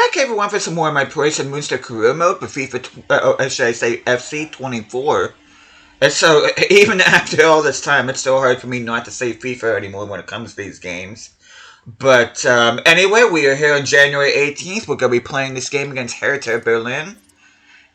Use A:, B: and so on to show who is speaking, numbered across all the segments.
A: back everyone for some more of my Preussen Münster career mode with FIFA, should I say FC 24. And so, even after all this time, it's still hard for me not to say FIFA anymore when it comes to these games. But anyway, we are here on January 18th. We're going to be playing this game against Hertha Berlin.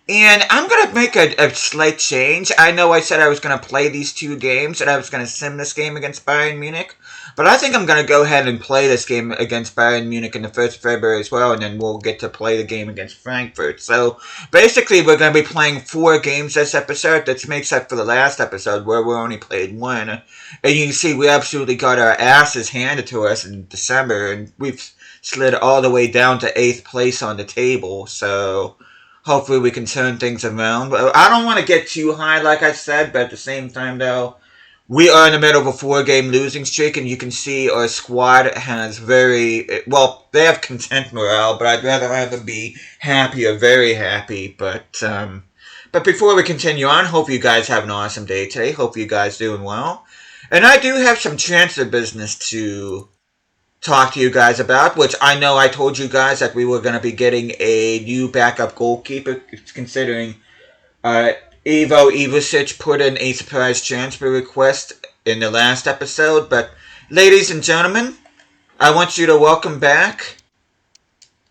A: And I'm going to make a slight change. I know I said I was going to play these two games and I was going to sim this game against Bayern Munich. But I think I'm going to go ahead and play this game against Bayern Munich in the 1st of February as well. And then we'll get to play the game against Frankfurt. So basically we're going to be playing 4 games this episode. That makes up for the last episode where we only played 1. And you can see we absolutely got our asses handed to us in December. And we've slid all the way down to 8th place on the table. So hopefully we can turn things around. I don't want to get too high, like I said, but at the same time, though, we are in the middle of a 4-game losing streak, and you can see our squad has they have content morale, but I'd rather have them be happy or very happy. But before we continue on, hope you guys have an awesome day today. Hope you guys doing well. And I do have some transfer business to talk to you guys about, which I know I told you guys that we were going to be getting a new backup goalkeeper, considering Ivo Ivasic put in a surprise transfer request in the last episode. But ladies and gentlemen, I want you to welcome back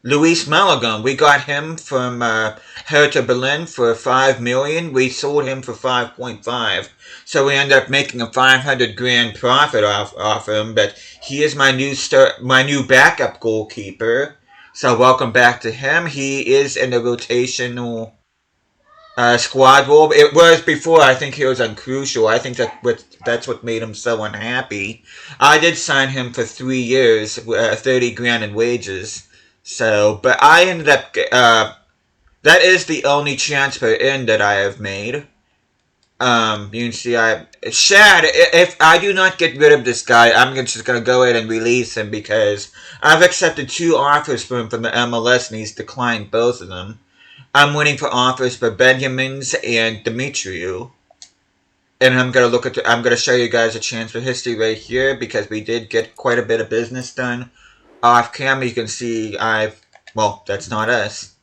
A: Luis Malagon. We got him from Hertha Berlin for $5 million. We sold him for 5.5. So we ended up making a $500,000 profit off him. But he is my new backup goalkeeper. So welcome back to him. He is in the rotational squad role. It was before. I think he was on crucial. I think that's what made him so unhappy. I did sign him for 3 years, $30,000 in wages. So, but I ended up, that is the only transfer in that I have made. You can see Shad, if I do not get rid of this guy, I'm just going to go ahead and release him because I've accepted 2 offers from the MLS and he's declined both of them. I'm waiting for offers for Benjamins and Dimitriou. And I'm going to show you guys a transfer history right here because we did get quite a bit of business done. Off camera, you can see that's not us.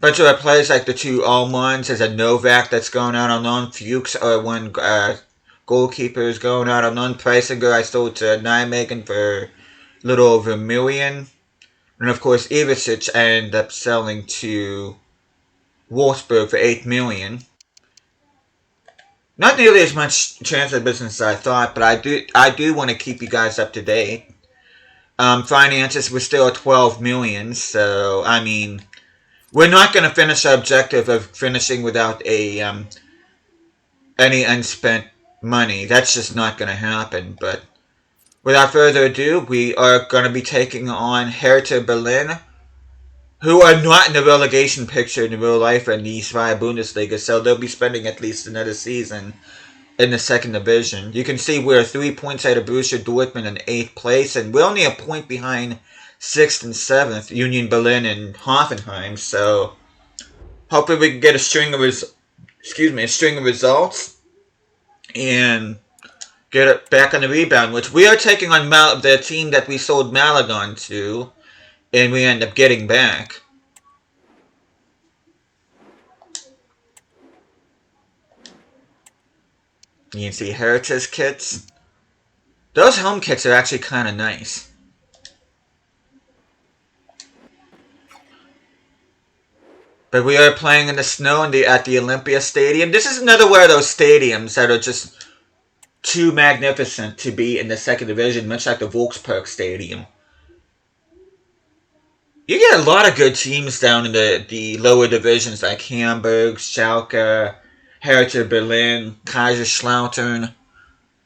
A: Bunch of our players like the 2 Almans. There's a Novak that's going out on loan. Fuchs, one goalkeeper is going out on loan. Preisinger I sold to Nijmegen for a little over $1 million. And of course, Ivasic I ended up selling to Wolfsburg for $8 million. Not nearly as much transfer business as I thought, but I do want to keep you guys up to date. Finances were still at $12 million, so I mean, we're not going to finish our objective of finishing without any unspent money. That's just not going to happen. But without further ado, we are going to be taking on Hertha Berlin, who are not in the relegation picture in real life in the Zweite Bundesliga, so they'll be spending at least another season in the 2nd division. You can see we're 3 points out of Borussia Dortmund in 8th place, and we're only a point behind 6th and 7th, Union Berlin and Hoffenheim. So hopefully we can get a string of results and get it back on the rebound, which we are taking on the team that we sold Malagon to, and we end up getting back. You can see Hertha's kits. Those home kits are actually kind of nice. But we are playing in the snow at the Olympia Stadium. This is another one of those stadiums that are just too magnificent to be in the 2nd division, much like the Volkspark Stadium. You get a lot of good teams down in the lower divisions like Hamburg, Schalke, Hertha Berlin, Kaiserslautern,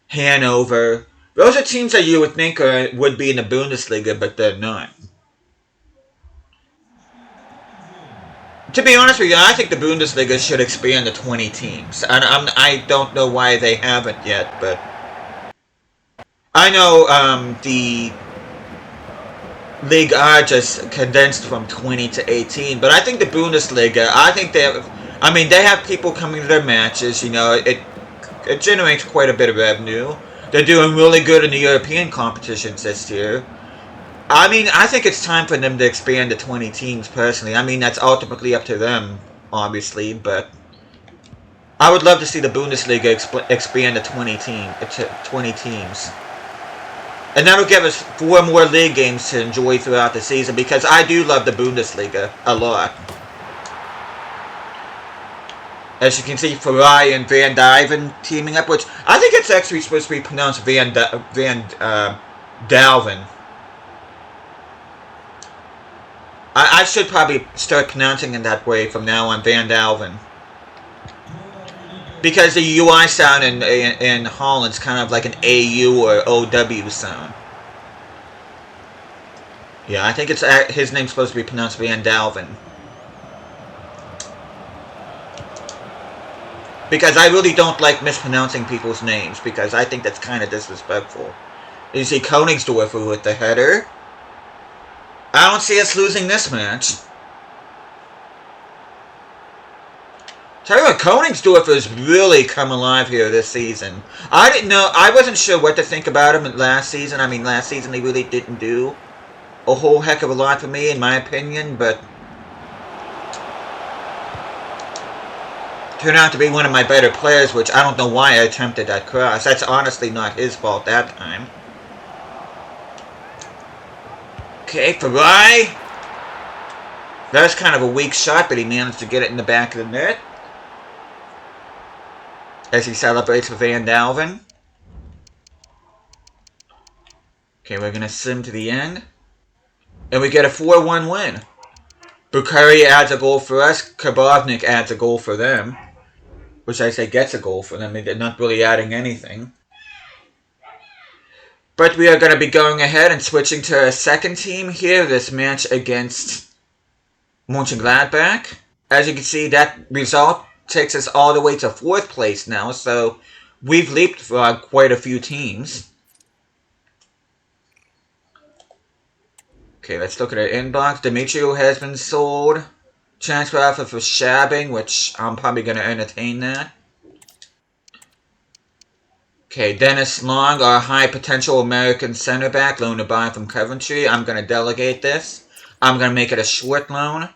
A: Hanover. Those are teams that you would think would be in the Bundesliga, but they're not. To be honest with you, I think the Bundesliga should expand to 20 teams. I don't know why they haven't yet, but I know the League A just condensed from 20 to 18, but I think the Bundesliga, they have people coming to their matches. You know, it generates quite a bit of revenue. They're doing really good in the European competitions this year. I mean, I think it's time for them to expand to 20 teams, personally. I mean, that's ultimately up to them, obviously, but I would love to see the Bundesliga expand to 20 teams. And that'll give us 4 more league games to enjoy throughout the season, because I do love the Bundesliga a lot. As you can see, Ferrari and Van Dyven teaming up, which I think it's actually supposed to be pronounced Van Dalven. I should probably start pronouncing it that way from now on, Van Dalven. Because the UI sound in Holland's kind of like an AU or OW sound. Yeah, I think it's his name's supposed to be pronounced Van Dalven. Because I really don't like mispronouncing people's names, because I think that's kind of disrespectful. You see Koningsdorfer with the header. I don't see us losing this match. Tell you what, Koningsdorfer's really come alive here this season. I wasn't sure what to think about him last season. I mean, last season he really didn't do a whole heck of a lot for me, in my opinion, but turned out to be one of my better players, which I don't know why I attempted that cross. That's honestly not his fault that time. Okay, Ferrari. That was kind of a weak shot, but he managed to get it in the back of the net. As he celebrates with Van Dalven. Okay, we're going to sim to the end. And we get a 4-1 win. Bukhari adds a goal for us. Karbovnik adds a goal for them. Which I say gets a goal for them. They're not really adding anything. But we are going to be going ahead and switching to a second team here. This match against Mönchengladbach. As you can see, that result takes us all the way to 4th place now. So we've leapfrogged quite a few teams. Okay, let's look at our inbox. Demetrio has been sold. Transfer offer for Shabbing, which I'm probably going to entertain that. Okay, Dennis Long, our high potential American center back, loaned to buy from Coventry. I'm going to delegate this. I'm going to make it a short loan.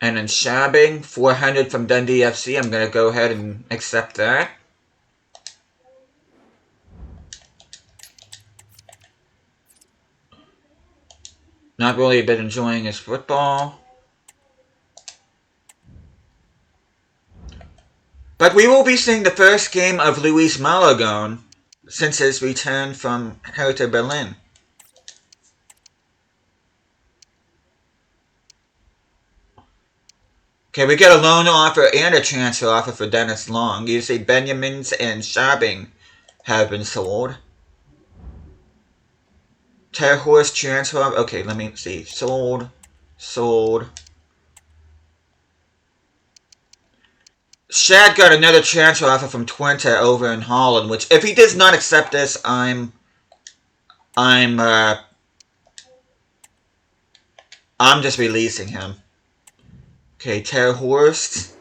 A: And then Shabbing, 400 from Dundee FC. I'm going to go ahead and accept that. Not really been enjoying his football. But we will be seeing the first game of Luis Malagon since his return from Hertha Berlin. Okay, we get a loan offer and a transfer offer for Dennis Long. You see Benjamins and Shabbing have been sold. Terhorst transfer offer. Okay, let me see. Sold. Shad got another transfer offer from Twente over in Holland, which if he does not accept this, I'm just releasing him. Okay, Terhorst,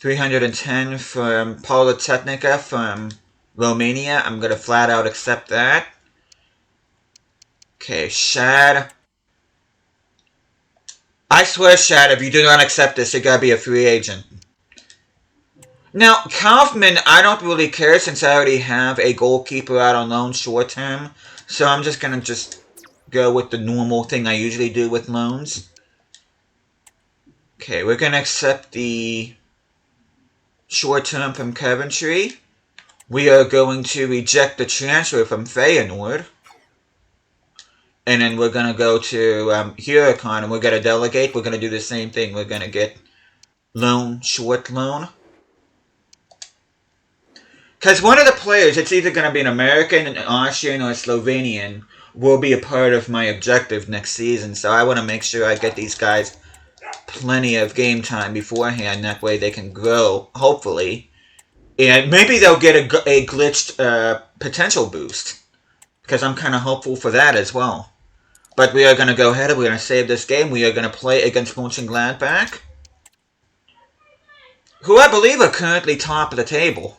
A: 310 from Polytechnica from Romania. I'm gonna flat out accept that. Okay, Shad. I swear, Shad, if you do not accept this, you're gonna be a free agent. Now, Kaufman, I don't really care since I already have a goalkeeper out on loan short term. So I'm just going to go with the normal thing I usually do with loans. Okay, we're going to accept the short term from Coventry. We are going to reject the transfer from Feyenoord. And then we're going to go to Huracan and we're going to delegate. We're going to do the same thing. We're going to get loan, short loan. Because one of the players, it's either going to be an American, an Austrian, or a Slovenian, will be a part of my objective next season. So I want to make sure I get these guys plenty of game time beforehand. That way they can grow, hopefully. And maybe they'll get a glitched potential boost. Because I'm kind of hopeful for that as well. But we are going to go ahead and we're going to save this game. We are going to play against Mönchengladbach, who I believe are currently top of the table.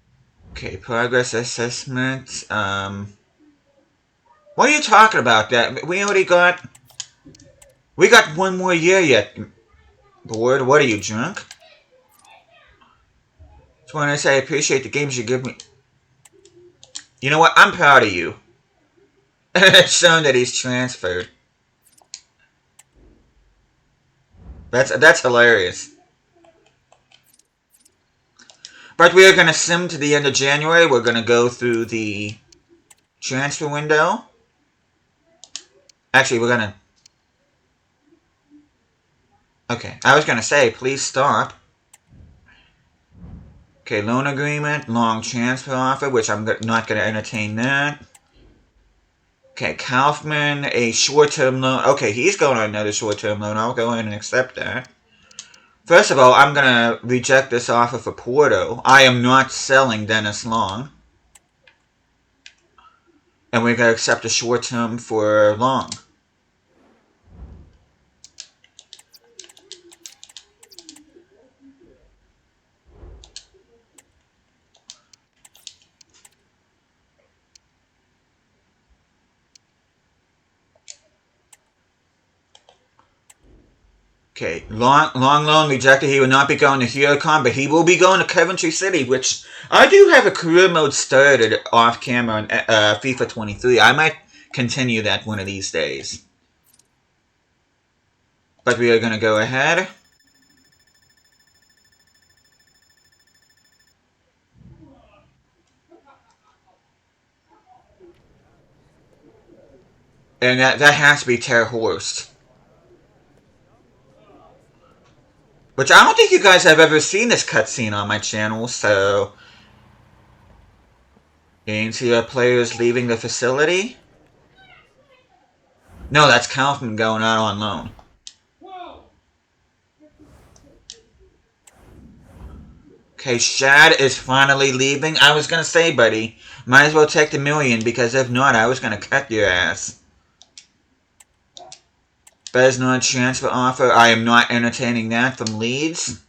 A: Okay, progress assessment. What are you talking about? That we already got. We got one more year yet. Board, what are you, drunk? Just want to say I appreciate the games you give me. You know what? I'm proud of you. It's shown that he's transferred. That's hilarious. But we are going to sim to the end of January. We're going to go through the transfer window. Actually, we're going to... Okay, I was going to say, please stop. Okay, loan agreement, long transfer offer, which I'm not going to entertain that. Okay, Kaufman, a short-term loan. Okay, he's going on another short-term loan. I'll go in and accept that. First of all, I'm going to reject this offer for Porto. I am not selling Dennis Long. And we're going to accept a short-term for Long. Okay, long loan rejected. He will not be going to Huracan, but he will be going to Coventry City, which I do have a career mode started off camera on FIFA 23. I might continue that one of these days. But we are going to go ahead. And that has to be Ter Horst. Which I don't think you guys have ever seen this cutscene on my channel, so... You can see our players leaving the facility. No, that's Kaufman going out on loan. Okay, Shad is finally leaving. I was going to say, buddy, might as well take the million, because if not, I was going to cut your ass. Besnard transfer offer. I am not entertaining that from Leeds.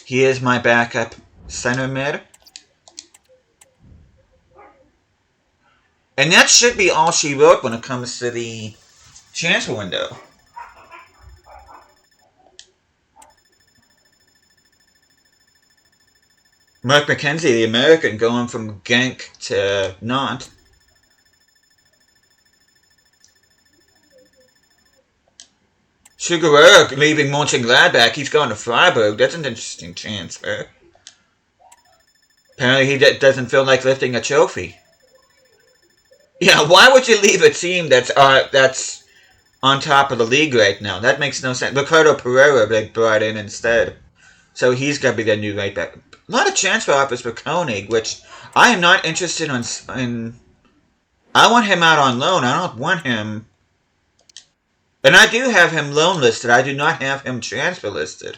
A: He is my backup center mid. And that should be all she wrote when it comes to the transfer window. Mark McKenzie, the American, going from Genk to Nantes. Sugarberg leaving Mönchengladbach. He's going to Freiburg. That's an interesting transfer. Apparently he doesn't feel like lifting a trophy. Yeah, why would you leave a team that's on top of the league right now? That makes no sense. Ricardo Pereira they brought in instead. So he's going to be their new right back. A lot of transfer offers for Koenig, which I am not interested in. I want him out on loan. I don't want him. And I do have him loan listed. I do not have him transfer listed.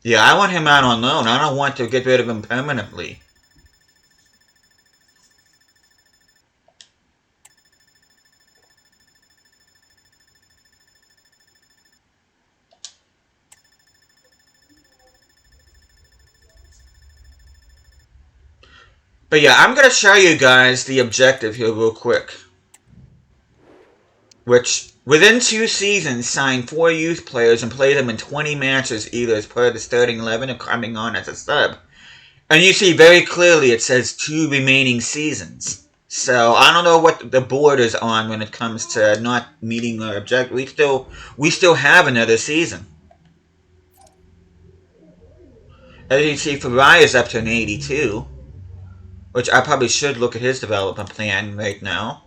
A: Yeah, I want him out on loan. I don't want to get rid of him permanently. But yeah, I'm going to show you guys the objective here real quick. Which, within 2 seasons, sign 4 youth players and play them in 20 matches either as part of the starting 11 or coming on as a sub. And you see very clearly it says 2 remaining seasons. So, I don't know what the board is on when it comes to not meeting our objective. We still have another season. As you can see, Farai is up to an 82. Which I probably should look at his development plan right now.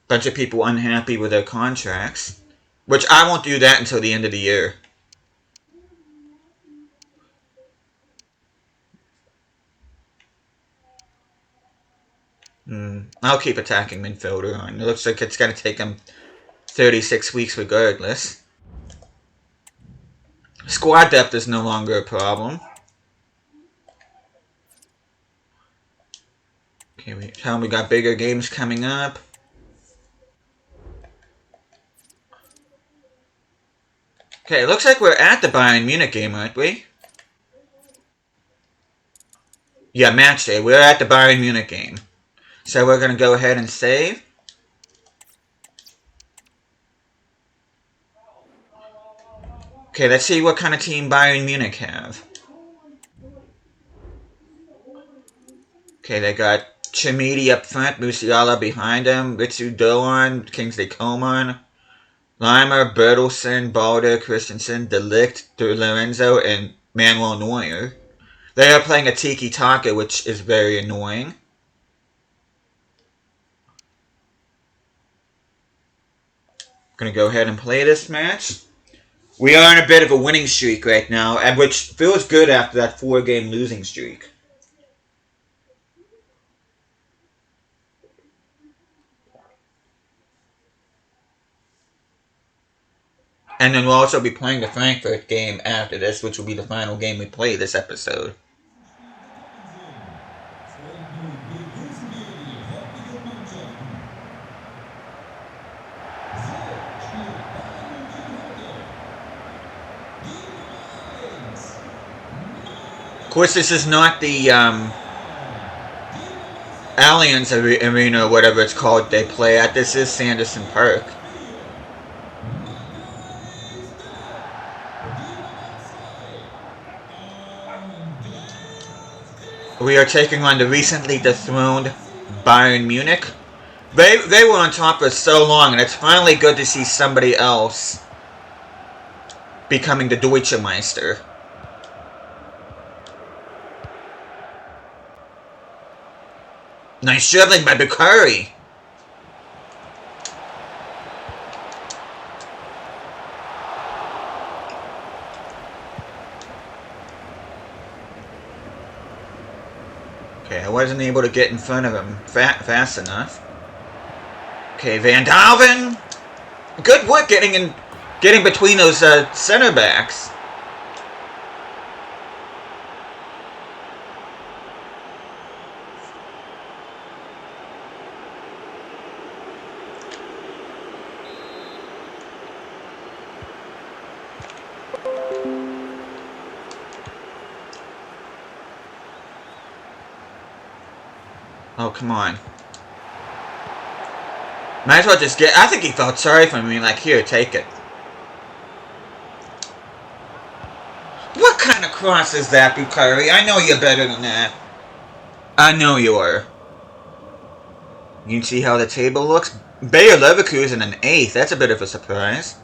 A: Bunch of people unhappy with their contracts. Which I won't do that until the end of the year. I'll keep attacking midfielder on. It looks like it's going to take him 36 weeks regardless. Squad depth is no longer a problem. Okay, tell them we got bigger games coming up. Okay, it looks like we're at the Bayern Munich game, aren't we? Yeah, match day. We're at the Bayern Munich game. So we're going to go ahead and save. Okay, let's see what kind of team Bayern Munich have. Okay, they got Chimidi up front, Musiala behind him, Ritsu Doan, Kingsley Coman, Leimer, Bertelsen, Balder, Christensen, De Ligt, De Lorenzo, and Manuel Neuer. They are playing a tiki-taka, which is very annoying. Gonna go ahead and play this match. We are in a bit of a winning streak right now, and which feels good after that 4-game losing streak. And then we'll also be playing the Frankfurt game after this, which will be the final game we play this episode. Of course, this is not the Allianz Arena, or whatever it's called, they play at. This is Sanderson Park. We are taking on the recently dethroned Bayern Munich. They were on top for so long, and it's finally good to see somebody else becoming the Deutsche Meister. Nice dribbling by Bukhari. Okay, I wasn't able to get in front of him fast enough. Okay, Van Dalven. Good work getting between those center backs. Oh, come on. Might as well just get... I think he felt sorry for me, like, here, take it. What kind of cross is that, Bukhari? I know you're better than that. I know you are. You can see how the table looks? Bayer Leverkusen in 8th. That's a bit of a surprise.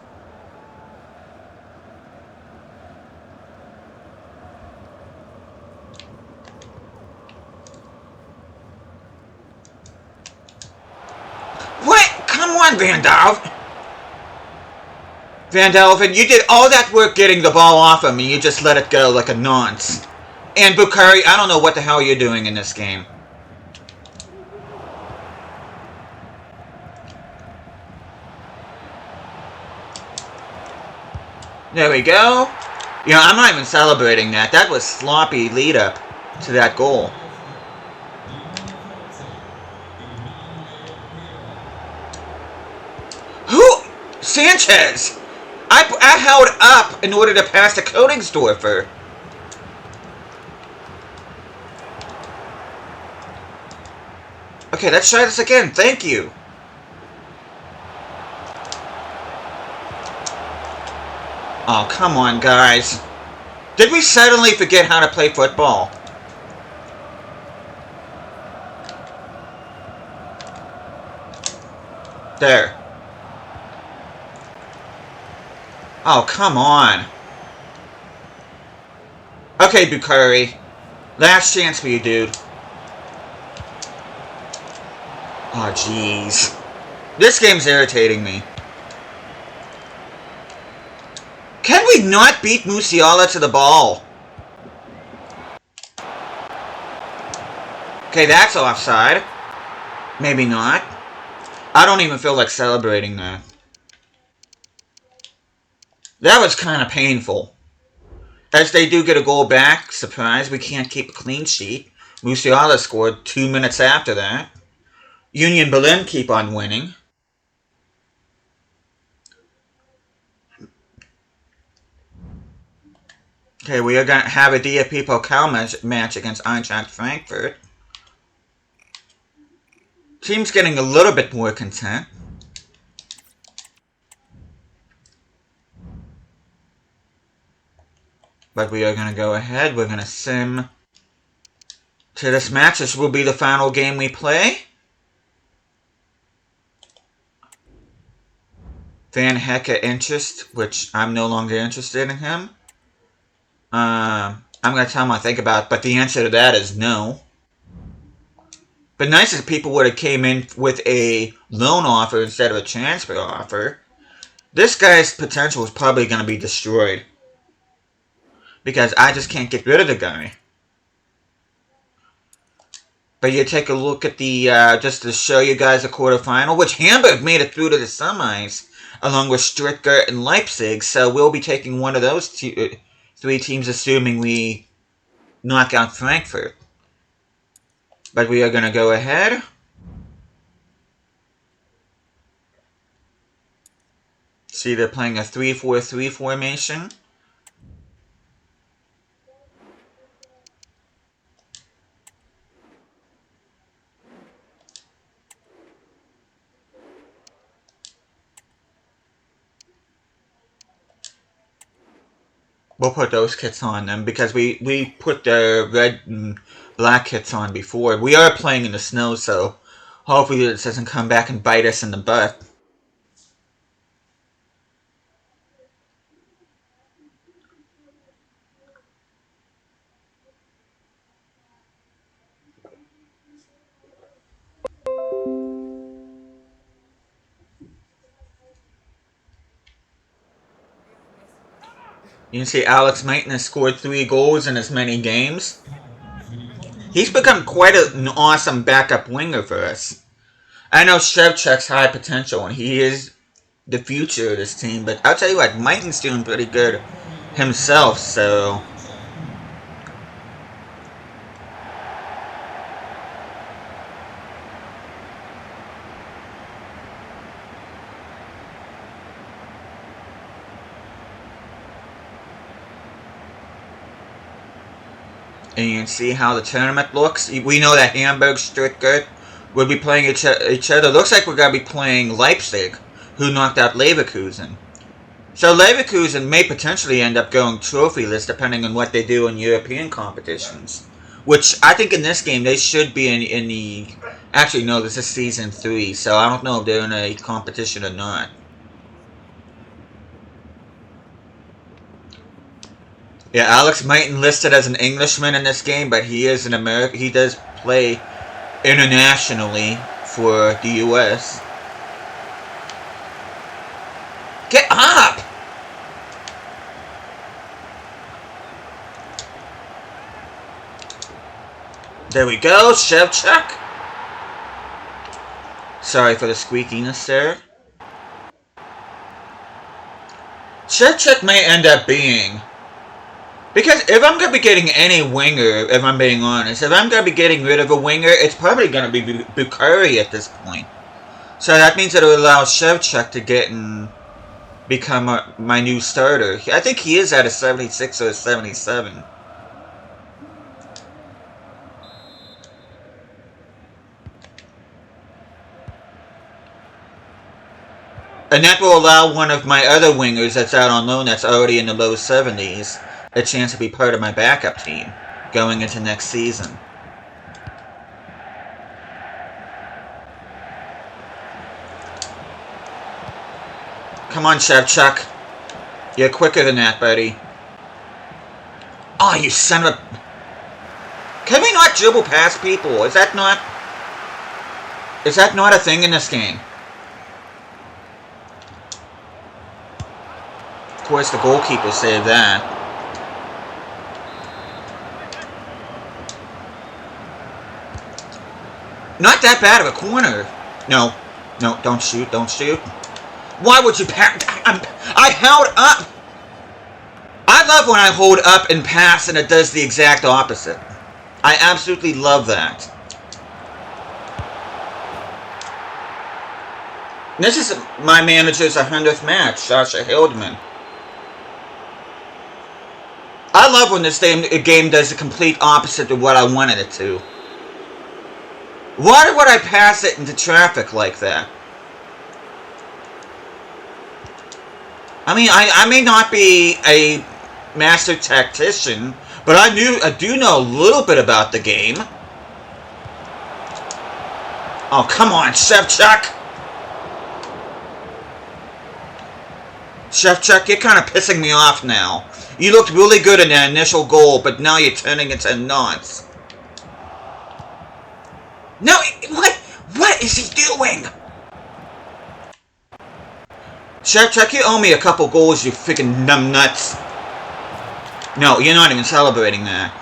A: Van Dalven. Van Dalven, you did all that work getting the ball off him, and you just let it go like a nonce. And Bukhari, I don't know what the hell you're doing in this game. There we go. You know, I'm not even celebrating that. That was sloppy lead up to that goal. Sanchez! I held up in order to pass to Koenigsdorfer. Okay, let's try this again. Thank you. Oh, come on, guys. Did we suddenly forget how to play football? There. Oh, come on. Okay, Bukhari. Last chance for you, dude. Oh, jeez. This game's irritating me. Can we not beat Musiala to the ball? Okay, that's offside. Maybe not. I don't even feel like celebrating that. That was kind of painful. As they do get a goal back, surprise, we can't keep a clean sheet. Musiala scored 2 minutes after that. Union Berlin keep on winning. Okay, we are going to have a DFB Pokal match against Eintracht Frankfurt. Team's getting a little bit more content. But we are going to go ahead. We're going to sim to this match. This will be the final game we play. Van Hecke interest, which I'm no longer interested in him. I'm going to tell him I think about it, but the answer to that is no. But nice if people would have came in with a loan offer instead of a transfer offer. This guy's potential is probably going to be destroyed. Because I just can't get rid of the guy. But you take a look at the, just to show you guys the quarterfinal, which Hamburg made it through to the semis, along with Stuttgart and Leipzig. So we'll be taking one of those three teams, assuming we knock out Frankfurt. But we are going to go ahead. See, they're playing a 3-4-3 formation. We'll put those kits on them because we put the red and black kits on before. We are playing in the snow, so hopefully this doesn't come back and bite us in the butt. You can see Alex Maiton has scored 3 goals in as many games. He's become quite an awesome backup winger for us. I know Shevchuk's high potential, and he is the future of this team, but I'll tell you what, Maiton's doing pretty good himself, so... And you can see how the tournament looks. We know that Hamburg, Stuttgart will be playing each other. Looks like we're going to be playing Leipzig, who knocked out Leverkusen. So Leverkusen may potentially end up going trophyless depending on what they do in European competitions. Which I think in this game they should be in the... Actually, no, this is Season 3, so I don't know if they're in a competition or not. Yeah, Alex Maiton listed as an Englishman in this game, but he is an American. He does play internationally for the U.S. Get up! There we go, Shevchuk. Sorry for the squeakiness there. Shevchuk may end up being... Because if I'm going to be getting any winger, if I'm being honest, if I'm going to be getting rid of a winger, it's probably going to be Bukhari at this point. So that means that it will allow Shevchuk to get and become my new starter. I think he is at a 76 or a 77. And that will allow one of my other wingers that's out on loan that's already in the low 70s a chance to be part of my backup team going into next season. Come on, Shevchuk. You're quicker than that, buddy. Oh, you son of a... Can we not dribble past people? Is that not a thing in this game? Of course, the goalkeeper saved that. Not that bad of a corner. No, don't shoot, don't shoot. Why would you pass? I held up. I love when I hold up and pass and it does the exact opposite. I absolutely love that. This is my manager's 100th match, Sasha Hildman. I love when this game does the complete opposite of what I wanted it to. Why would I pass it into traffic like that? I mean, I may not be a master tactician, but I do know a little bit about the game. Oh, come on, Shevchuk! Shevchuk, you're kind of pissing me off now. You looked really good in that initial goal, but now you're turning into nonce. No, what is he doing? Shevchuk, you owe me a couple goals, you freaking numbnuts. No, you're not even celebrating that.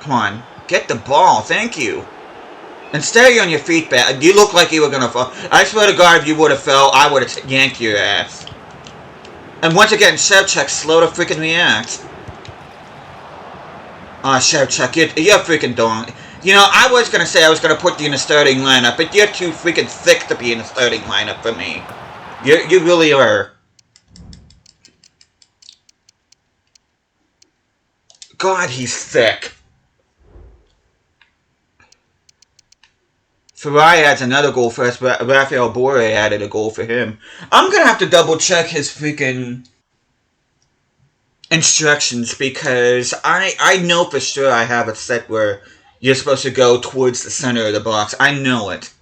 A: Come on, get the ball, thank you. And stay on your feet back. You look like you were gonna fall. I swear to God, if you would have fell, I would have yanked your ass. And once again, Shevchuk, slow to freaking react. Aw, Shevchuk, you're freaking dumb. You know, I was gonna say I was gonna put you in a starting lineup, but you're too freaking thick to be in a starting lineup for me. You really are. God, he's thick. Ferrari adds another goal for us, but Rafael Borre added a goal for him. I'm gonna have to double check his freaking instructions because I know for sure I have it set where you're supposed to go towards the center of the box. I know it.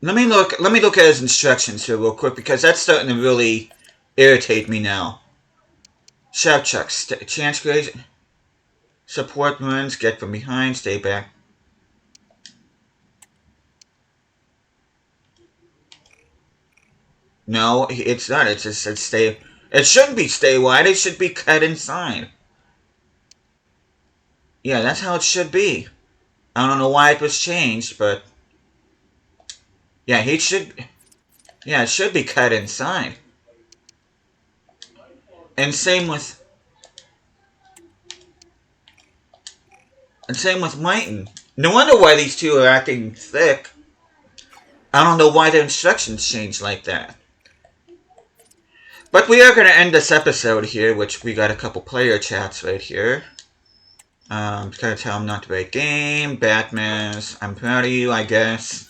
A: Let me look at his instructions here real quick because that's starting to really irritate me now. Shevchuk, chance creation. Support runs, get from behind, stay back. No, it's not. It just says stay. It shouldn't be stay wide. It should be cut inside. Yeah, that's how it should be. I don't know why it was changed, but yeah, it should be cut inside. And same with Mighton. No wonder why these two are acting thick. I don't know why their instructions changed like that. But we are going to end this episode here, which we got a couple player chats right here. Going to tell them not to rate game. Batman's, I'm proud of you, I guess.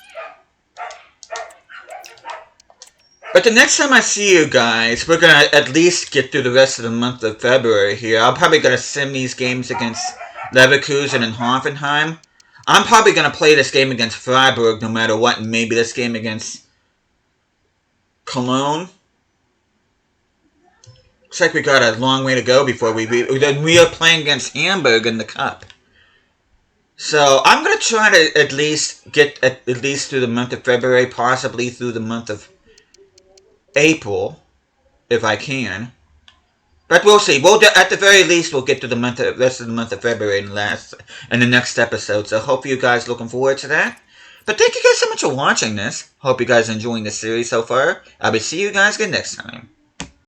A: But the next time I see you guys, we're going to at least get through the rest of the month of February here. I'm probably going to sim these games against Leverkusen and Hoffenheim. I'm probably going to play this game against Freiburg no matter what, and maybe this game against Cologne. Looks like we got a long way to go before we are playing against Hamburg in the Cup. So I'm going to try to at least get at least through the month of February, possibly through the month of April, if I can. But we'll see. At the very least, we'll get to the rest of the month of February in the next episode. So hope you guys looking forward to that. But thank you guys so much for watching this. Hope you guys are enjoying the series so far. I will see you guys again next time.